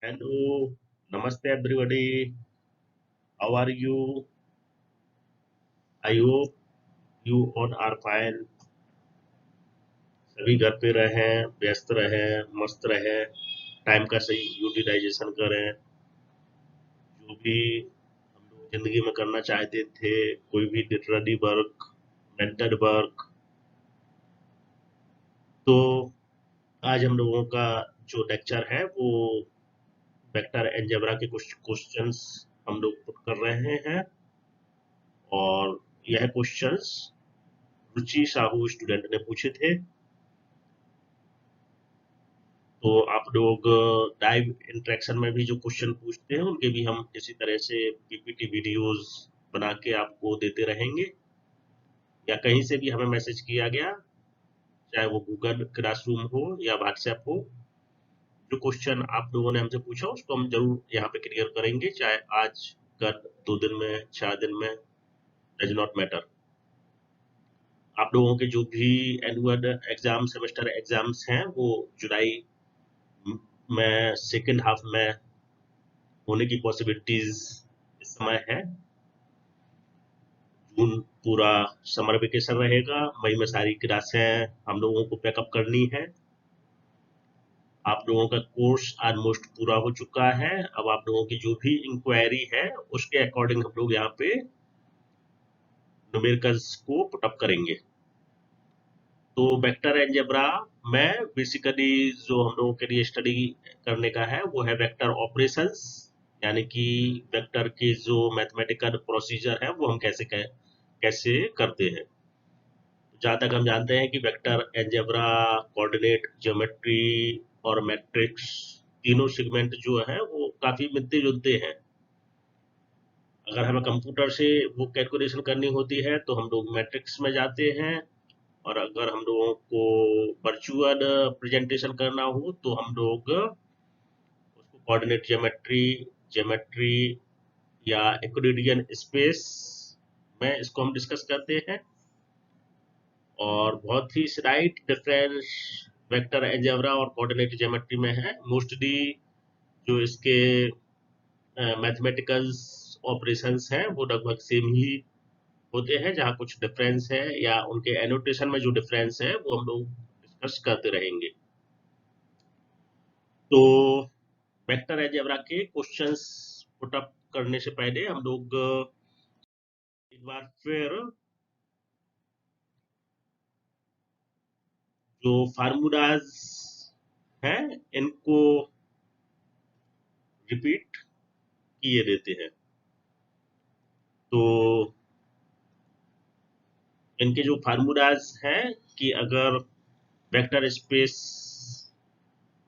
Hello, Namaste everybody. How are you? I hope you all are fine. सभी घर पे रहें, व्यस्त रहें, मस्त रहें, टाइम का सही यूटिलाइजेशन करें। जो भी हम लोग जिंदगी में करना चाहते थे, कोई भी लिटरेरी वर्क, मेंटल वर्क, तो आज हम लोगों का जो लेक्चर है वो वेक्टर अलजेब्रा के कुछ क्वेश्चंस हम लोग पुट कर रहे हैं। और यह क्वेश्चंस रुचि साहू स्टूडेंट ने पूछे थे। तो आप लोग लाइव इंटरेक्शन में भी जो क्वेश्चन पूछते हैं उनके भी हम इसी तरह से पीपीटी वीडियोस बना के आपको देते रहेंगे, या कहीं से भी हमें मैसेज किया गया, चाहे वो गूगल क्लासरूम हो या व्हाट्सएप हो, जो क्वेश्चन आप लोगों ने हमसे पूछा उसको हम जरूर यहाँ पे क्लियर करेंगे, चाहे आज, कल, 2 दिन में, 4 दिन में, डज नॉट मैटर। आप लोगों के जो भी एनुअल एग्जाम, सेमेस्टर एग्जाम्स हैं वो जुलाई में सेकेंड हाफ में होने की पॉसिबिलिटीज इस समय है। जून पूरा समर वेकेशन रहेगा, मई में सारी क्लासें हम लोगों को पैकअप करनी है। आप लोगों का कोर्स ऑलमोस्ट पूरा हो चुका है। अब आप लोगों की जो भी इंक्वायरी है उसके अकॉर्डिंग हम लोग यहाँ पे न्यूमेरिकल्स को पुटअप करेंगे। तो वेक्टर अलजेब्रा में बेसिकली जो हम लोगों के लिए स्टडी करने का है वो है वेक्टर ऑपरेशंस, यानी कि वेक्टर के जो मैथमेटिकल प्रोसीजर है वो हम कैसे करते हैं। जहाँ तक हम जानते हैं कि वेक्टर अलजेब्रा, कोऑर्डिनेट ज्योमेट्री और मैट्रिक्स, तीनों सेगमेंट जो है वो काफी मिलते जुलते हैं। अगर हमें कंप्यूटर से वो कैलकुलेशन करनी होती है तो हम लोग मैट्रिक्स में जाते हैं, और अगर हम लोगों को वर्चुअल प्रेजेंटेशन करना हो तो हम लोग उसको कोऑर्डिनेट ज्योमेट्री या यूक्लिडियन स्पेस में इसको हम डिस्कस करते हैं। और बहुत ही स्लाइट डिफरेंस वेक्टर अलजेब्रा और कोऑर्डिनेट ज्योमेट्री में है। मोस्टली जो इसके मैथमेटिकल ऑपरेशंस हैं वो लगभग सेम ही होते हैं। जहाँ कुछ डिफरेंस है या उनके एनोटेशन में जो डिफरेंस है वो हम लोग डिस्कस करते रहेंगे। तो वेक्टर अलजेब्रा के क्वेश्चंस पुट अप करने से पहले हम लोग एक बार फिर जो फार्मूलाज हैं इनको रिपीट किए देते हैं। तो इनके जो फार्मूलाज हैं कि अगर वेक्टर स्पेस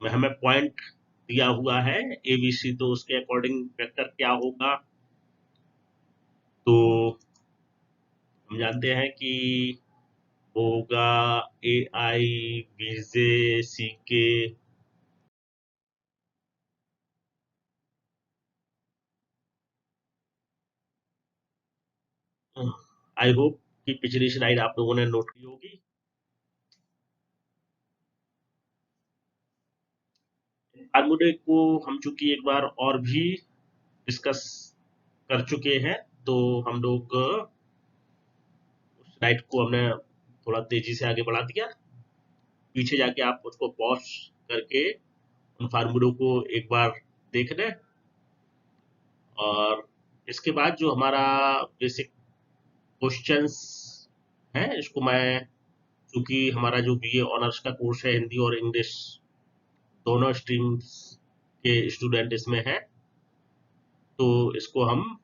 में हमें पॉइंट दिया हुआ है ABC, तो उसके अकॉर्डिंग वेक्टर क्या होगा। तो हम जानते हैं कि होगा AIBJCK। आई होप कि पिछली स्लाइड आप लोगों ने नोट की होगी। फार्मूले को हम चूंकि एक बार और भी डिस्कस कर चुके हैं, तो हम लोग स्लाइड को हमने थोड़ा तेजी से आगे बढ़ा दिया। पीछे जाके आप उसको पॉज करके उन फार्मूलों को एक बार देख लें। और इसके बाद जो हमारा बेसिक क्वेश्चंस है, इसको मैं, चूंकि हमारा जो बीए ऑनर्स का कोर्स है हिंदी और इंग्लिश दोनों स्ट्रीम्स के स्टूडेंट इसमें हैं, तो इसको हम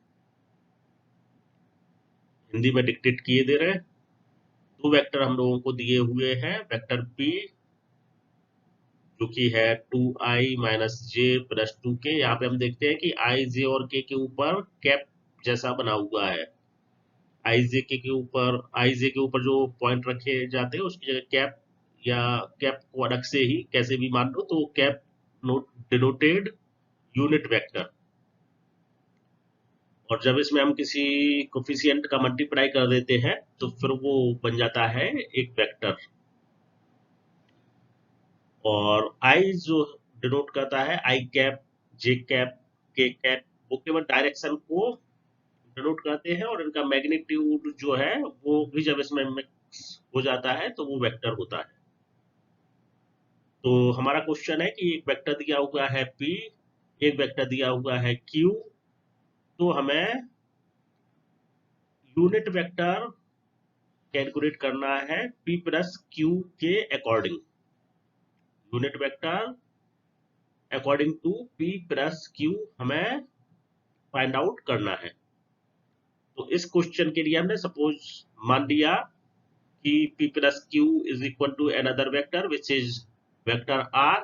हिंदी में डिक्टेट किए दे रहे हैं। दो वेक्टर हम लोगों को दिए हुए हैं, वेक्टर पी जो कि है 2i-j+2k। यहाँ पे हम देखते हैं कि i, j और k के ऊपर कैप जैसा बना हुआ है। आई जे के ऊपर जो पॉइंट रखे जाते हैं उसकी जगह कैप, या कैप को अलग से ही कैसे भी मान लो, तो cap note denoted unit vector. और जब इसमें हम किसी कोफिशिएंट का मल्टीप्लाई कर देते हैं तो फिर वो बन जाता है एक वेक्टर। और आई जो डिनोट करता है आई कैप जे कैप के कैप वो केवल डायरेक्शन को डिनोट करते हैं, और इनका मैग्नीट्यूड जो है वो भी जब इसमें मिक्स हो जाता है तो वो वेक्टर होता है। तो हमारा क्वेश्चन है कि एक वेक्टर दिया हुआ है P, एक वेक्टर दिया हुआ है Q, तो हमें यूनिट वेक्टर कैलकुलेट करना है P प्लस Q के according. Unit vector according to P plus Q हमें फाइंड आउट करना है। तो इस क्वेश्चन के लिए हमने सपोज मान लिया कि P plus Q is equal to another vector which is vector R।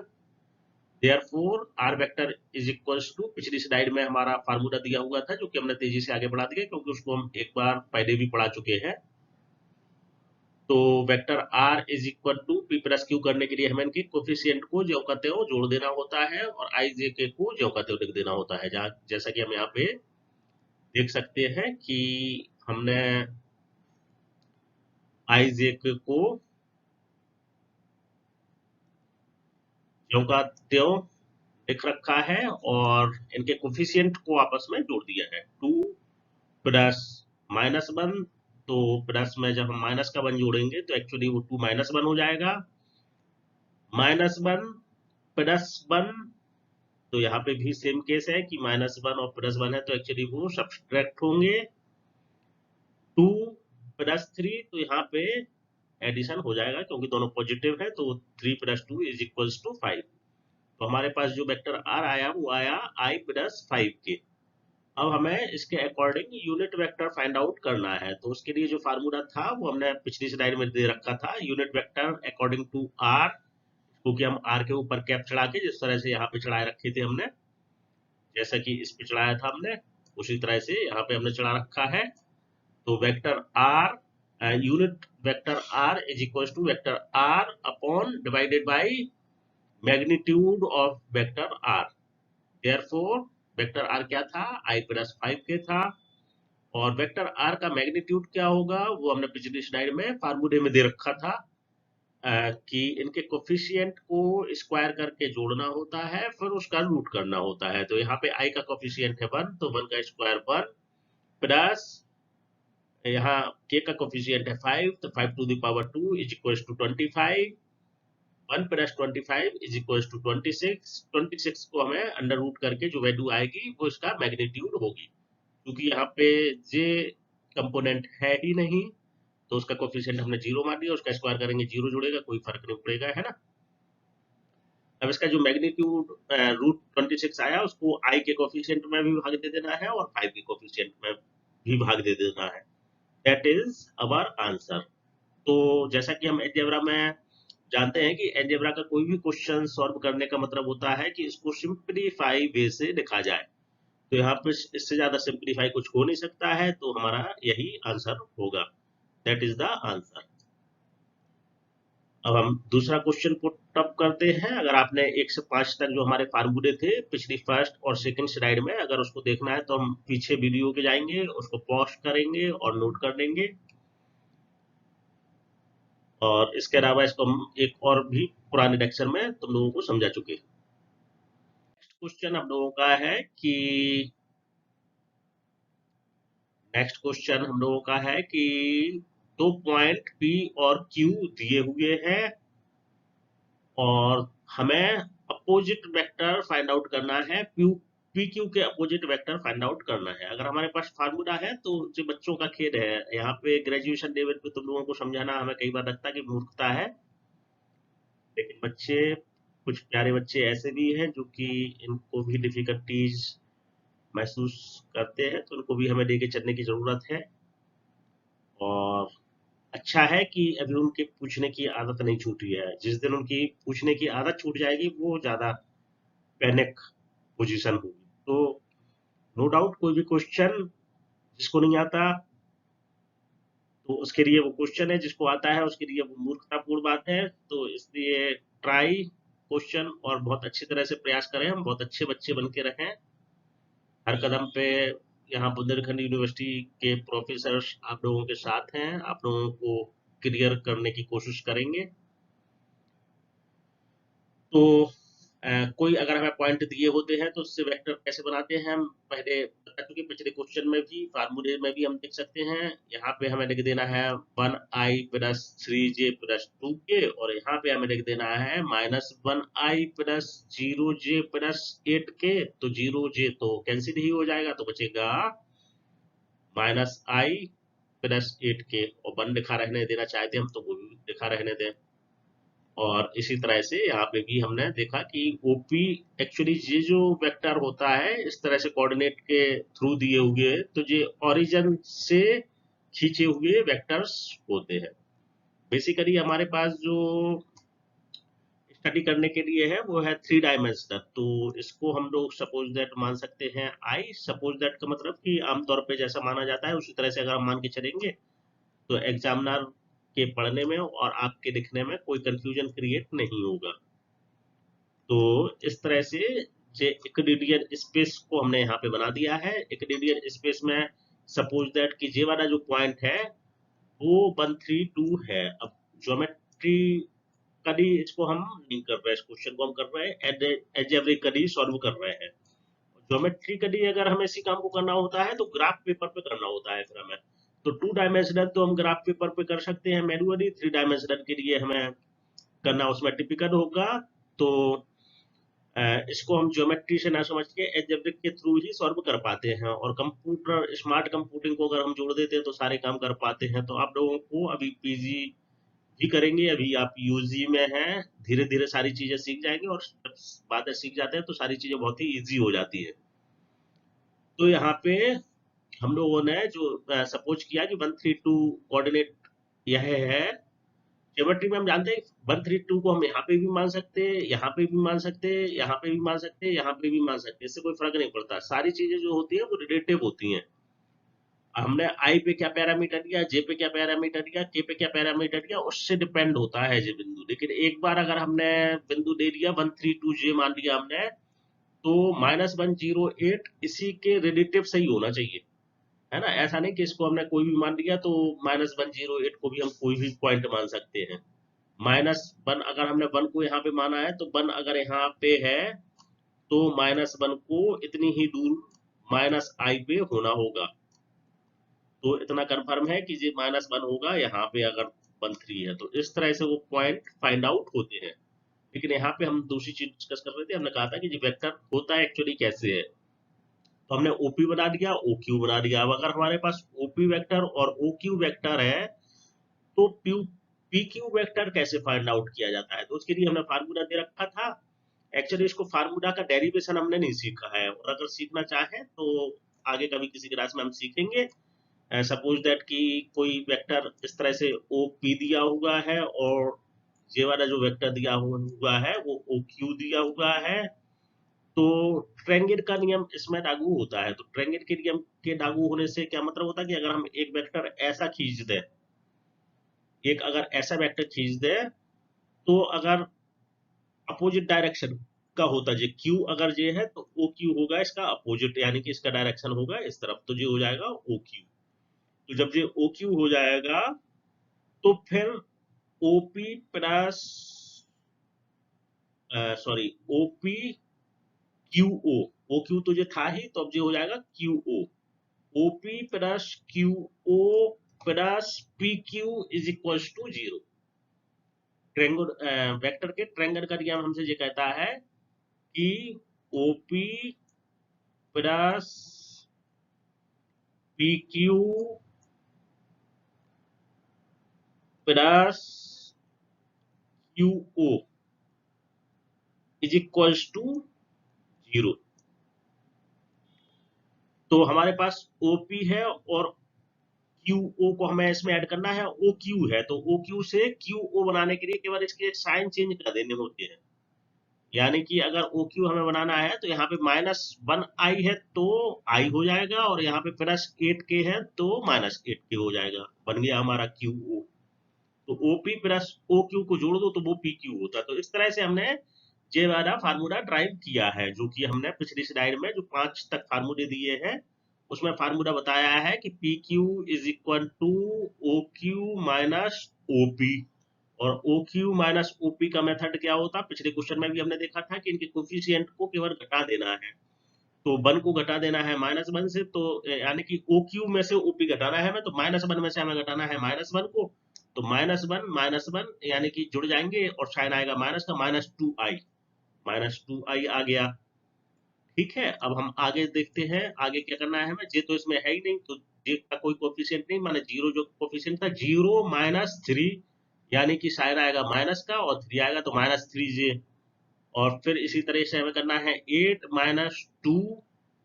Therefore R vector is equals to, पिछली स्लाइड में हमारा फार्मूला दिया हुआ था जो कि हमने तेजी से आगे बढ़ा दिया क्योंकि उसको हम एक बार पहले भी पढ़ा चुके हैं। तो vector R is equal to P plus Q करने के लिए हमें इनके कोफिशिएंट को जो कहते हो जोड़ देना होता है और I J K को जो कहते हो लिख देना होता है। जहाँ जैसा कि हम यहाँ पे देख सकते हैं कि हमने I J K को ज्यों का त्यों लिख रखा है और इनके कोफिशिएंट को आपस में जोड़ दिया है। 2 प्लस -1, तो प्लस में जब हम माइनस का 1 जोड़ेंगे तो एक्चुअली वो 2 -1 हो जाएगा। -1 प्लस 1, तो यहाँ पे भी सेम केस है कि -1 और +1 है तो एक्चुअली वो सब्सट्रैक्ट होंगे। 2 प्लस 3, तो यहाँ पे एडिशन हो जाएगा क्योंकि दोनों पॉजिटिव है, तो 3 प्लस 2 इज इक्वल्स टू 5। तो हमारे पास जो वेक्टर R आया वो आया I प्लस 5 के। अब हमें इसके according unit vector find out करना है। तो उसके लिए जो फार्मूला था वो हमने पिछली स्लाइड में दे रखा था। Unit vector according to R, क्योंकि हम R के ऊपर कैप चढ़ा के जिस तरह से यहाँ पे चढ़ाए रखे थे हमने, जैसा कि इस पे चढ़ाया था हमने, उसी तरह से यहाँ पे हमने चढ़ा रखा है। तो vector R, unit vector R is equal to vector R upon divided by magnitude of vector R। Therefore vector R क्या था, I प्लस 5 के था, और वेक्टर R का मैग्नीट्यूड क्या होगा वो हमने पिछली स्लाइड में फार्मूले में दे रखा था कि इनके कोफिशिएंट को स्क्वायर करके जोड़ना होता है, फिर उसका रूट करना होता है। तो यहाँ पे I का कोफिशिएंट है 1, तो 1 का स्क्वायर 1, प्लस यहाँ K का कोफिशिएंट है 5, तो 5 to the power 2 is equal to 25। 1 plus 25 is equal to 26। 26 को हमें अंडर रूट करके जो वैल्यू आएगी वो इसका मैग्नीट्यूड होगी। क्योंकि यहाँ पे जे कंपोनेंट है ही नहीं तो उसका कोफिशिएंट हमने 0 मान लिया, उसका स्क्वायर करेंगे 0 जुड़ेगा, कोई फर्क नहीं पड़ेगा, है ना। अब इसका जो मैग्नीट्यूड रूट 26 आया उसको I के कोफिशिएंट में भी भाग दे देना है और 5 के कोफिशिएंट में भी भाग दे देना है। That is our answer. तो जैसा कि हम अलजेब्रा में जानते हैं कि अलजेब्रा का कोई भी क्वेश्चन सॉल्व करने का मतलब होता है कि इसको सिंप्लीफाई वे से लिखा जाए। तो यहाँ पे इससे ज्यादा सिंप्लीफाई कुछ हो नहीं सकता है, तो हमारा यही आंसर होगा। That is the answer. अब हम दूसरा क्वेश्चन पुट अप करते हैं। अगर आपने 1 से 5 तक जो हमारे फार्मूले थे पिछली फर्स्ट और सेकंड स्लाइड में, अगर उसको देखना है तो हम पीछे वीडियो के जाएंगे, उसको पॉज करेंगे और नोट कर लेंगे। और इसके अलावा इसको हम एक और भी पुराने लेक्चर में तुम लोगों को समझा चुके हैं। क्वेश्चन हम लोगों का है कि नेक्स्ट क्वेश्चन हम लोगों का है कि 2 पॉइंट P और Q दिए हुए हैं और हमें अपोजिट वेक्टर फाइंड आउट करना है। पी क्यू के अपोजिट वेक्टर फाइंड आउट करना है। अगर हमारे पास फार्मूला है तो जो बच्चों का खेल है, यहाँ पे ग्रेजुएशन लेवल पे तुम लोगों को समझाना हमें कई बार लगता है कि मूर्खता है, लेकिन बच्चे, कुछ प्यारे बच्चे ऐसे भी हैं जो कि इनको भी डिफिकल्टीज महसूस करते हैं, तो उनको भी हमें लेके चलने की जरूरत है। और अच्छा है कि अभी उनके पूछने की आदत नहीं छूटी है। जिस दिन उनकी पूछने की आदत छूट जाएगी वो ज्यादा पैनिक पोजीशन होगी। तो नो डाउट कोई भी क्वेश्चन जिसको नहीं आता तो उसके लिए वो क्वेश्चन है, जिसको आता है उसके लिए वो मूर्खतापूर्ण बात है। तो इसलिए ट्राई क्वेश्चन और बहुत अच्छी तरह से प्रयास करें, हम बहुत अच्छे बच्चे बन के रहें हर कदम पे। यहाँ बुंदेलखंड यूनिवर्सिटी के प्रोफेसर आप लोगों के साथ हैं, आप लोगों को क्लियर करने की कोशिश करेंगे। तो कोई अगर हमें पॉइंट दिए होते हैं तो उससे वेक्टर कैसे बनाते हैं हम पहले बता चुके, पिछले क्वेश्चन में भी फार्मूले में भी हम देख सकते हैं। यहाँ पे हमें लिख देना है 1i plus 3j plus 2k, और यहाँ पे हमें लिख देना है -1i plus 0j plus 8k। तो 0j तो कैंसिल ही हो जाएगा, तो बचेगा -i प्लस 8k, और 1 लिखा रहने देना चाहते हम तो वो भी लिखा रहने दें। और इसी तरह से यहाँ पे भी हमने देखा कि ओपी एक्चुअली ये जो वेक्टर होता है इस तरह से कोऑर्डिनेट के थ्रू दिए हुए, तो ये ओरिजिन से खींचे हुए वेक्टर्स होते हैं। बेसिकली हमारे पास जो स्टडी करने के लिए है वो है 3 डायमेंशनल, तो इसको हम लोग सपोज दैट मान सकते हैं आई। सपोज दैट का मतलब कि आमतौर पे जैसा माना जाता है उसी तरह से अगर हम मान के चलेंगे तो एग्जामिनर के पढ़ने में और आपके लिखने में कोई कंफ्यूजन क्रिएट नहीं होगा। तो इस तरह से जे यूक्लिडियन स्पेस को हमने यहाँ पे बना दिया है। यूक्लिडियन स्पेस में सपोज दैट कि जे वाला जो पॉइंट है वो 132 है। अब ज्योमेट्रिकली इसको हम नहीं कर रहे हैं, इस क्वेश्चन को हम कर रहे हैं एल्जेब्रिकली सॉल्व कर रहे हैं। ज्योमेट्रिकली अगर हमें इसी काम को करना होता है तो ग्राफ पेपर पे करना होता है फिर हमें। तो 2 डायमेंशनल तो हम ग्राफ पेपर पे कर सकते हैं मैन्युअली, 3 डायमेंशनल के लिए हमें करना उसमें टिपिकल होगा। तो इसको हम ज्योमेट्री से ना समझ के एल्जेब्रिक के थ्रू ही सॉल्व कर पाते हैं, और कंप्यूटर स्मार्ट कंप्यूटिंग को अगर हम जोड़ देते हैं तो सारे काम कर पाते हैं। तो आप लोगों को अभी पीजी भी करेंगे, अभी आप यूजी में हैं, धीरे धीरे सारी चीजें सीख जाएंगे, और जब बातें सीख जाते हैं तो सारी चीजें बहुत ही इजी हो जाती है। तो यहाँ पे हम लोगों ने जो सपोज किया कि 132 कोऑर्डिनेट यह है। ज्योमेट्री में हम जानते हैं 132 को हम यहाँ पे भी मान सकते हैं, यहाँ पे भी मान सकते हैं, यहाँ पे भी मान सकते हैं, यहाँ पे भी मान सकते हैं, इससे कोई फर्क नहीं पड़ता। सारी चीजें जो होती है वो रिलेटिव होती हैं। हमने आई पे क्या पैरामीटर दिया, जे पे क्या पैरामीटर दिया, के पे क्या पैरामीटर दिया, उससे डिपेंड होता है ये बिंदु। लेकिन एक बार अगर हमने बिंदु दे दिया 132 जे मान लिया हमने, तो -108 इसी के रिलेटिव सही होना चाहिए, है ना। ऐसा नहीं कि इसको हमने कोई भी मान लिया तो -108 को भी हम कोई भी पॉइंट मान सकते हैं। -1 अगर हमने 1 को यहाँ पे माना है तो 1 अगर यहाँ पे है तो -1 को इतनी ही दूर -i पे होना होगा। तो इतना कंफर्म है कि ये -1 होगा यहाँ पे अगर 13 है। तो इस तरह से वो पॉइंट फाइंड आउट होते हैं। लेकिन यहाँ पे हम दूसरी चीज डिस्कस कर रहे थे, हमने कहा था कि ये वेक्टर होता है एक्चुअली कैसे है। तो हमने ओपी बना दिया, ओक्यू बना दिया। अब अगर हमारे पास ओपी वेक्टर और ओक्यू वेक्टर है तो पी क्यू वेक्टर कैसे फाइंड आउट किया जाता है, तो उसके लिए हमने फार्मूला दे रखा था। एक्चुअली इसको फार्मूला का डेरिवेशन हमने नहीं सीखा है, और अगर सीखना चाहे तो आगे कभी किसी क्लास में हम सीखेंगे। सपोज दैट कि कोई वेक्टर इस तरह से ओ पी दिया हुआ है, और ये वाला जो वेक्टर दिया हुआ है वो ओ क्यू दिया हुआ है। तो ट्रेंगल का नियम इसमें लागू होता है। तो ट्रेंगल के नियम के लागू होने से क्या मतलब होता है कि अगर हम एक वेक्टर ऐसा खींच दें, एक अगर ऐसा वेक्टर खींच दें, तो अगर अपोजिट डायरेक्शन का होता है, क्यू अगर ये है तो ओ क्यू होगा इसका अपोजिट, यानी कि इसका डायरेक्शन होगा इस तरफ, तो ये हो जाएगा ओ क्यू। तो जब ये ओ क्यू हो जाएगा तो फिर OP plus sorry OP Q O, O Q तो ये था ही, तो अब ये हो जाएगा Q O. OP plus Q O plus P Q is equal to 0। Triangle vector के ट्रेंगल का नियम हमसे ये कहता है कि OP plus P Q plus Q O is equal to 0। तो हमारे पास ओपी है और क्यू ओ को हमें इसमें ऐड करना है, ओ क्यू है तो ओ क्यू से क्यू ओ बनाने के लिए केवल इसके साइन चेंज कर देने होते हैं। यानी कि अगर ओ क्यू हमें बनाना है तो यहाँ पे -1i है तो i हो जाएगा, और यहाँ पे +8k है तो -8k हो जाएगा, बन गया हमारा क्यू ओ। तो ओपी प्लस ओ क्यू को जोड़ दो तो वो पी क्यू होता है। तो इस तरह से हमने ये वाला फार्मूला ड्राइव किया है, जो कि हमने पिछली स्लाइड में जो 5 तक फार्मूले दिए हैं उसमें फार्मूला बताया है कि P Q is equal to O Q minus OP. और ओ क्यू माइनस ओपी का मेथड क्या होता, पिछले क्वेश्चन में भी हमने देखा था कि इनके कोफिशिएंट को केवल घटा देना है। तो 1 को घटा देना है -1 से, तो यानी कि ओ क्यू में से ओपी घटाना है हमें, तो -1 में से हमें घटाना है -1 को। तो -1 यानी कि जुड़ जाएंगे और साइन आएगा माइनस का, -2i आ गया। ठीक है, अब हम आगे देखते हैं आगे क्या करना है हमें। जे तो इसमें है ही नहीं, तो जे का कोई कोफिशिएंट नहीं, माने जीरो जो कोफिशिएंट था, 0 - 3, यानी कि साइन आएगा माइनस का और 3 आएगा तो -3j। और फिर इसी तरह से हमें करना है 8 - 2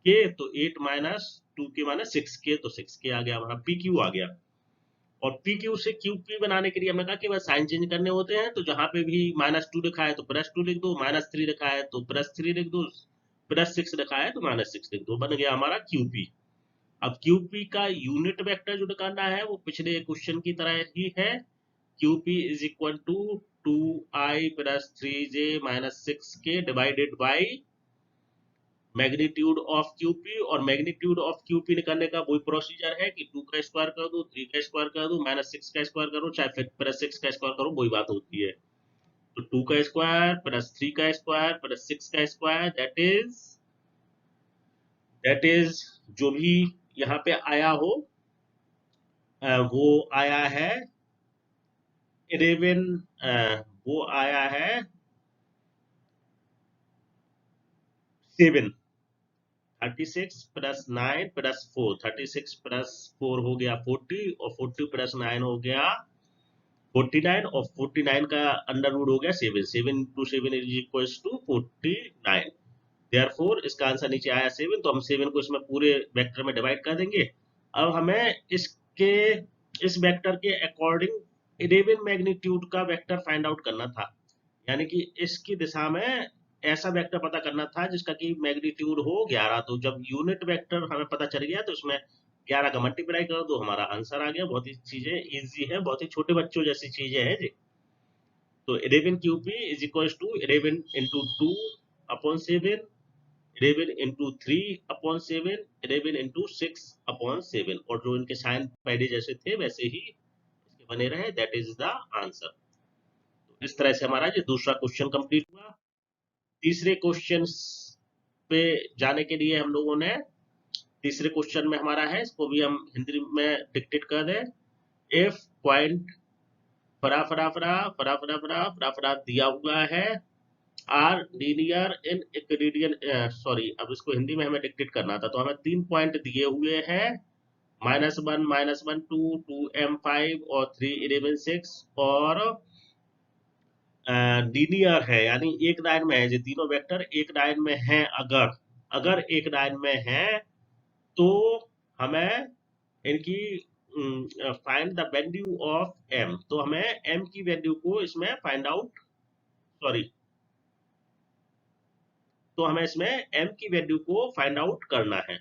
के, तो 8 - 2 के माने 6 के, तो 6 के आ गया हमारा, पी क्यू आ गया। और पी क्यू से क्यू पी बनाने के लिए हमने कहा कि बस साइन चेंज करने होते हैं, तो जहां पे भी -2 लिखा है तो +2 लिख दो, -3 लिखा है तो +3 लिख दो, +6 लिखा है तो -6 लिख दो, बन गया हमारा क्यूपी। अब क्यूपी का यूनिट वेक्टर जो निकालना है वो पिछले क्वेश्चन की तरह ही है। QP is equal to 2i + 3j - 6k divided by magnitude of QP. और मैग्नीट्यूड ऑफ क्यूपी निकालने का वही प्रोसीजर है कि 2 का स्क्वायर कर दो, 3 का स्क्वायर कर दो, -6 का स्क्वायर करो, चाहे फिर +6 का स्क्वायर करो, वही बात होती है। तो 2 का स्क्वायर +3 का स्क्वायर +6 का स्क्वायर, दैट इज जो भी यहाँ पे आया हो, वो आया है 11, वो आया है 7। 36 + 9 + 4, 36 + 4 हो गया 40, और 40 + 9 हो गया 49, और 49 का अंडर रूट हो गया 7, 7 × 7 = 49। देयरफॉर इसका आंसर नीचे आया 7, तो हम 7 को इसमें पूरे वेक्टर में डिवाइड कर देंगे। अब हमें इसके इस वेक्टर के अकॉर्डिंग 11 मैग्नीट्यूड का वेक्टर फाइंड आउट करना था, यानी कि इसकी दिशा में ऐसा वेक्टर पता करना था जिसका कि मैग्नीट्यूड हो 11। तो जब यूनिट वेक्टर हमें पता चल गया तो इसमें 11 का मल्टीप्लाई कर दो, हमारा आंसर आ गया। बहुत ही चीजें इजी है, बहुत ही छोटे बच्चों जैसी चीजें हैं जी। तो 11 QP is equal to 11 × 2 upon 7, 11 × 3 upon 7, 11 × 6 upon 7, और जो इनके साइन पहले जैसे थे वैसे ही इसके बने रहे, दैट इज द आंसर। तो इस तरह से हमारा ये दूसरा क्वेश्चन कंप्लीट हुआ। तीसरे क्वेश्चन पे जाने के लिए हम लोगों ने, तीसरे क्वेश्चन में हमारा है, इसको भी हम हिंदी में डिक्टेट कर दें। इफ पॉइंट फरा फरा फरा फरा फरा फरा फरा फरा दिया हुआ है, आर लीनियर इन इक्विडियन, सॉरी, अब इसको हिंदी में हमें डिक्टेट करना था, तो हमें 3 पॉइंट दिए हुए हैं, -1 -1 2 2m5 और 3 11 6, और लीनियर है, यानी एक लाइन में है, ये तीनों वेक्टर एक लाइन में हैं। अगर अगर एक लाइन में है तो हमें इनकी find the value of M, तो हमें एम की वैल्यू को इसमें फाइंड आउट, सॉरी, तो हमें इसमें एम की वैल्यू को फाइंड आउट करना है।